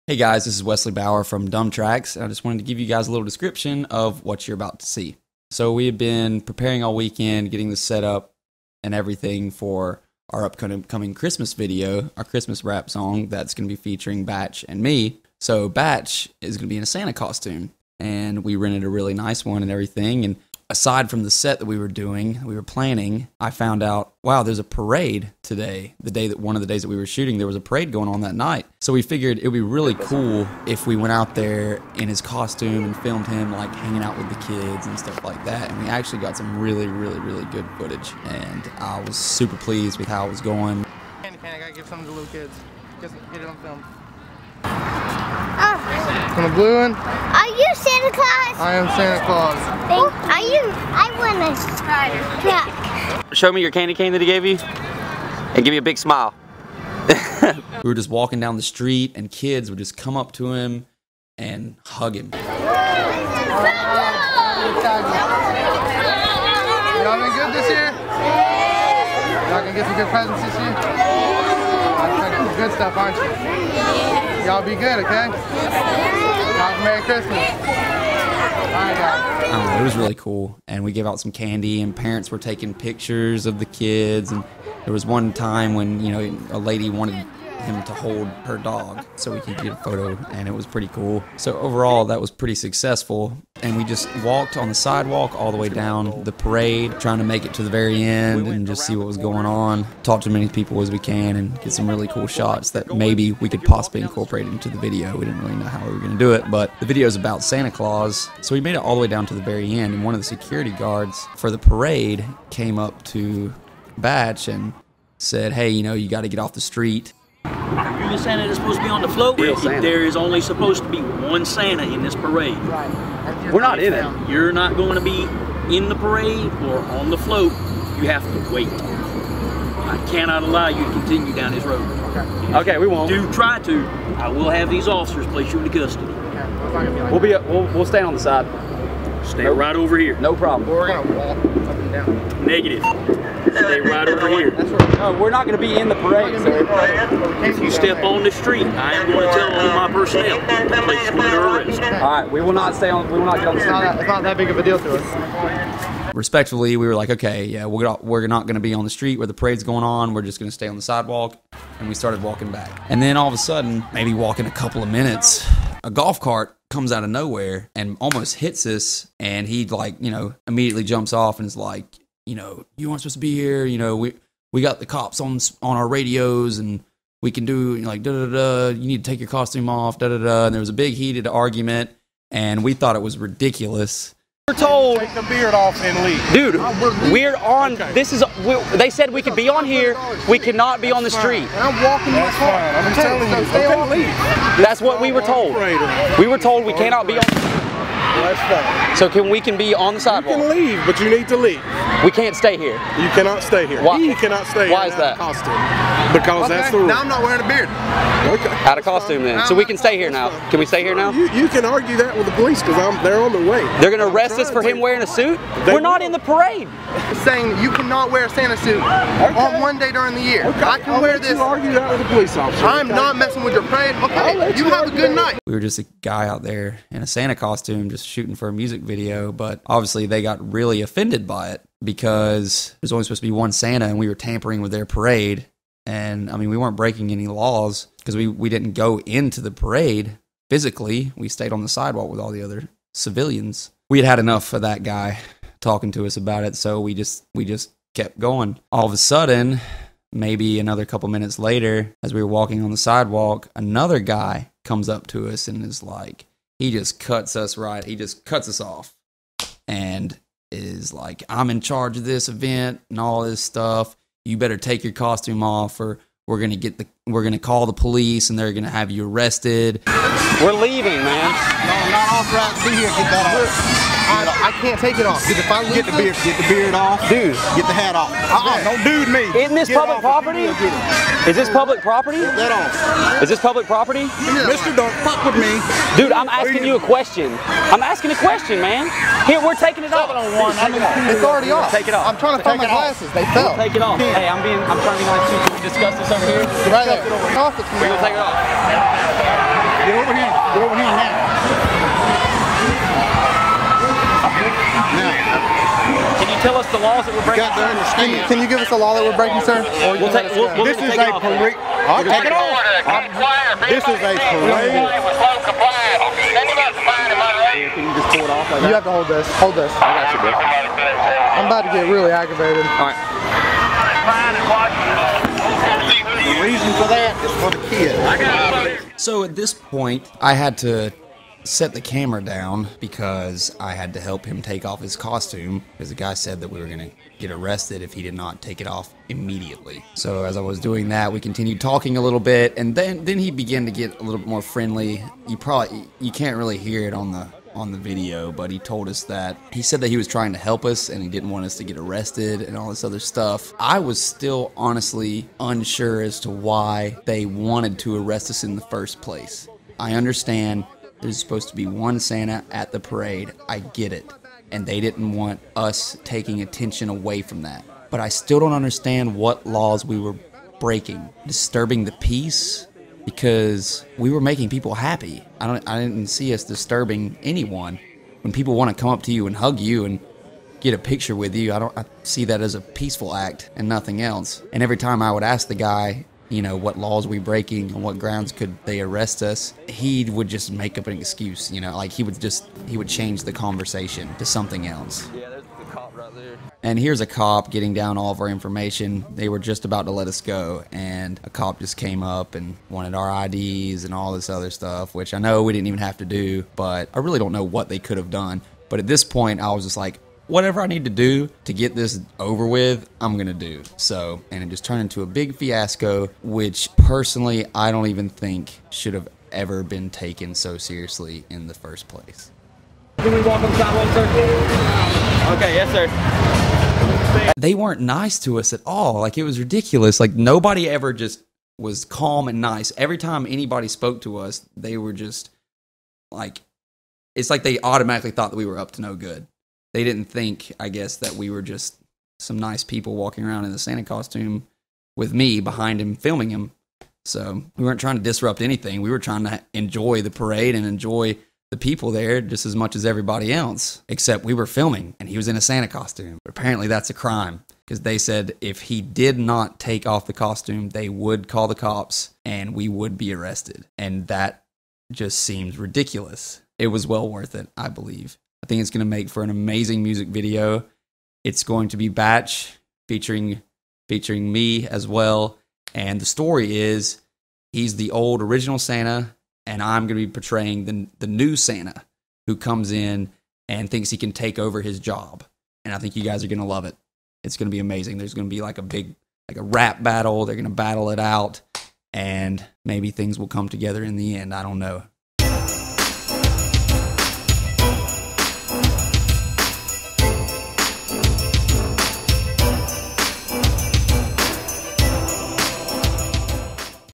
Hey guys, this is Wesley Bauer from Dumb Tracks, and I just wanted to give you guys a little description of what you're about to see. So we have been preparing all weekend, getting the setup and everything for our upcoming Christmas video, our Christmas rap song that's going to be featuring Batch and me. So Batch is going to be in a Santa costume, and we rented a really nice one and everything, and aside from the set that we were planning, I found out, wow, there's a parade today. One of the days that we were shooting, there was a parade going on that night. So we figured it would be really cool if we went out there in his costume and filmed him like hanging out with the kids and stuff like that. And we actually got some really, really, really good footage. And I was super pleased with how it was going. I gotta give some to the little kids. Get it on film. On the blue one? Are you Santa Claus? I am Santa Claus. Are you? I want a truck. Show me your candy cane that he gave you, and give me a big smile. We were just walking down the street, and kids would just come up to him and hug him. Y'all been good this year? Y'all gonna get some good presents this year? Some good stuff, aren't you? Y'all be good, okay? Y'all Merry Christmas. Alright, guys. I don't know, it was really cool, and we gave out some candy, and parents were taking pictures of the kids, and there was one time when, you know, a lady wanted him to hold her dog so we could get a photo, and it was pretty cool. So overall, that was pretty successful, and we just walked on the sidewalk all the way down the parade, trying to make it to the very end and just see what was going on, talk to as many people as we can, and get some really cool shots that maybe we could possibly incorporate into the video. We didn't really know how we were going to do it, but the video is about Santa Claus, so we made it all the way down to the very end, and one of the security guards for the parade came up to Batch and said, hey, you know, you got to get off the street. You're the Santa that's supposed to be on the float. There is only supposed to be one Santa in this parade. Right. We're not in it. You're not going to be in the parade or on the float. You have to wait. I cannot allow you to continue down this road. Okay, we won't. Do try to. I will have these officers place you into custody. We'll stand on the side. Stay right over here. No problem. We're gonna walk up and down. Negative. Stay right over here. No, we're not going to be in the parade, sir. If you step on the street, I am going to tell all my personnel to place you under arrest. All right, we will not stay on. We will not get on the street. It's not that big of a deal to us. Respectfully, we were like, okay, yeah, we're not going to be on the street where the parade's going on. We're just going to stay on the sidewalk. And we started walking back. And then all of a sudden, maybe walking a couple of minutes, a golf cart comes out of nowhere and almost hits us. And he, like, you know, immediately jumps off and is like, you know, you aren't supposed to be here. You know, we got the cops on our radios, and we can do, like, da-da-da, you need to take your costume off, da-da-da. And there was a big heated argument, and we thought it was ridiculous. We're told, take the beard off and leave. dude, we're on, this is, they said we could be on here, we cannot be on the street. And I'm walking my That's car. fine. I'm just telling you. Stay Okay, on. leave. That's what we were told. We were told we cannot be on, That's fine. so we can be on the You can sidewalk. leave, but you need to leave. We can't stay here. You cannot stay here. Why? You cannot stay Why here is that? in costume. Because that's the rule. Now I'm not wearing a beard. Okay. Out of costume then. So we can stay here now. Can we stay here now? You can argue that with the police because they're on the way. They're going to arrest us for him wearing a suit? We're not in the parade. Saying that you cannot wear a Santa suit on one day during the year. Okay. I can I'll wear let this. You argue that with the police officer. I'm okay? not messing with your parade. I'll Okay, let you you have a argue good that. night. We were just a guy out there in a Santa costume just shooting for a music video, but obviously they got really offended by it because there's only supposed to be one Santa and we were tampering with their parade. And I mean, we weren't breaking any laws because we didn't go into the parade physically. We stayed on the sidewalk with all the other civilians. We had enough of that guy talking to us about it, so we just kept going. All of a sudden, maybe another couple minutes later, as we were walking on the sidewalk, another guy comes up to us and is like, he just cuts us off and is like, I'm in charge of this event and all this stuff. You better take your costume off or we're gonna call the police and they're gonna have you arrested. We're leaving, man. No, I'm not authorized to be here. Get that off. I can't take it off. If I Get the beard off. Dude. Get the hat off. Don't dude me. Isn't this Get public off. property? Get it. Is this public property? Get that off. Is this public property? Mister, don't fuck with me. Dude, I'm asking you a question. I'm asking a question, man. Here, we're taking it off. It's already off. Take it off. I'm trying to find my glasses. They fell. Take it off. Hey, I'm trying to be nice to you. Can we discuss this over here? Right there. Off it. We're gonna take it off. Get over here. Get over here now. Can you tell us the laws that we're breaking? Got to understand. Can you give us a law that we're breaking, sir? Or you We'll can take. let us go? We'll This is take a it off. parade. I'll take it off. This is a parade. Can you just pull it off like You that? have to hold this. Hold this. I got you, bro. I'm about to get really aggravated. All right. The reason for that is for the kids. So at this point, I had to set the camera down because I had to help him take off his costume because the guy said that we were going to get arrested if he did not take it off immediately. So as I was doing that, we continued talking a little bit, and then he began to get a little bit more friendly. You can't really hear it on the video, but he told us that he said that he was trying to help us and he didn't want us to get arrested and all this other stuff. I was still honestly unsure as to why they wanted to arrest us in the first place. I understand there's supposed to be one Santa at the parade. I get it. And they didn't want us taking attention away from that. But I still don't understand what laws we were breaking. Disturbing the peace? Because we were making people happy. I didn't see us disturbing anyone. When people want to come up to you and hug you and get a picture with you, I see that as a peaceful act and nothing else. And every time I would ask the guy, you know, what laws we breaking, on what grounds could they arrest us, he would just make up an excuse, you know, like he would change the conversation to something else. Yeah, there's the cop right there. And here's a cop getting down all of our information. They were just about to let us go, and a cop just came up and wanted our IDs and all this other stuff, which I know we didn't even have to do, but I really don't know what they could have done. But at this point, I was just like, whatever I need to do to get this over with, I'm going to do. So, and it just turned into a big fiasco, which personally, I don't even think should have ever been taken so seriously in the first place. Can we walk on the sidewalk, sir? Okay, yes, sir. They weren't nice to us at all. Like, it was ridiculous. Like, nobody ever just was calm and nice. Every time anybody spoke to us, they were just like, it's like they automatically thought that we were up to no good. They didn't think, I guess, that we were just some nice people walking around in the Santa costume with me behind him filming him. So we weren't trying to disrupt anything. We were trying to enjoy the parade and enjoy the people there just as much as everybody else, except we were filming and he was in a Santa costume. But apparently that's a crime because they said if he did not take off the costume, they would call the cops and we would be arrested. And that just seems ridiculous. It was well worth it, I believe. I think it's going to make for an amazing music video. It's going to be Batch featuring me as well. And the story is he's the old original Santa, and I'm going to be portraying the new Santa who comes in and thinks he can take over his job. And I think you guys are going to love it. It's going to be amazing. There's going to be like a rap battle. They're going to battle it out, and maybe things will come together in the end. I don't know.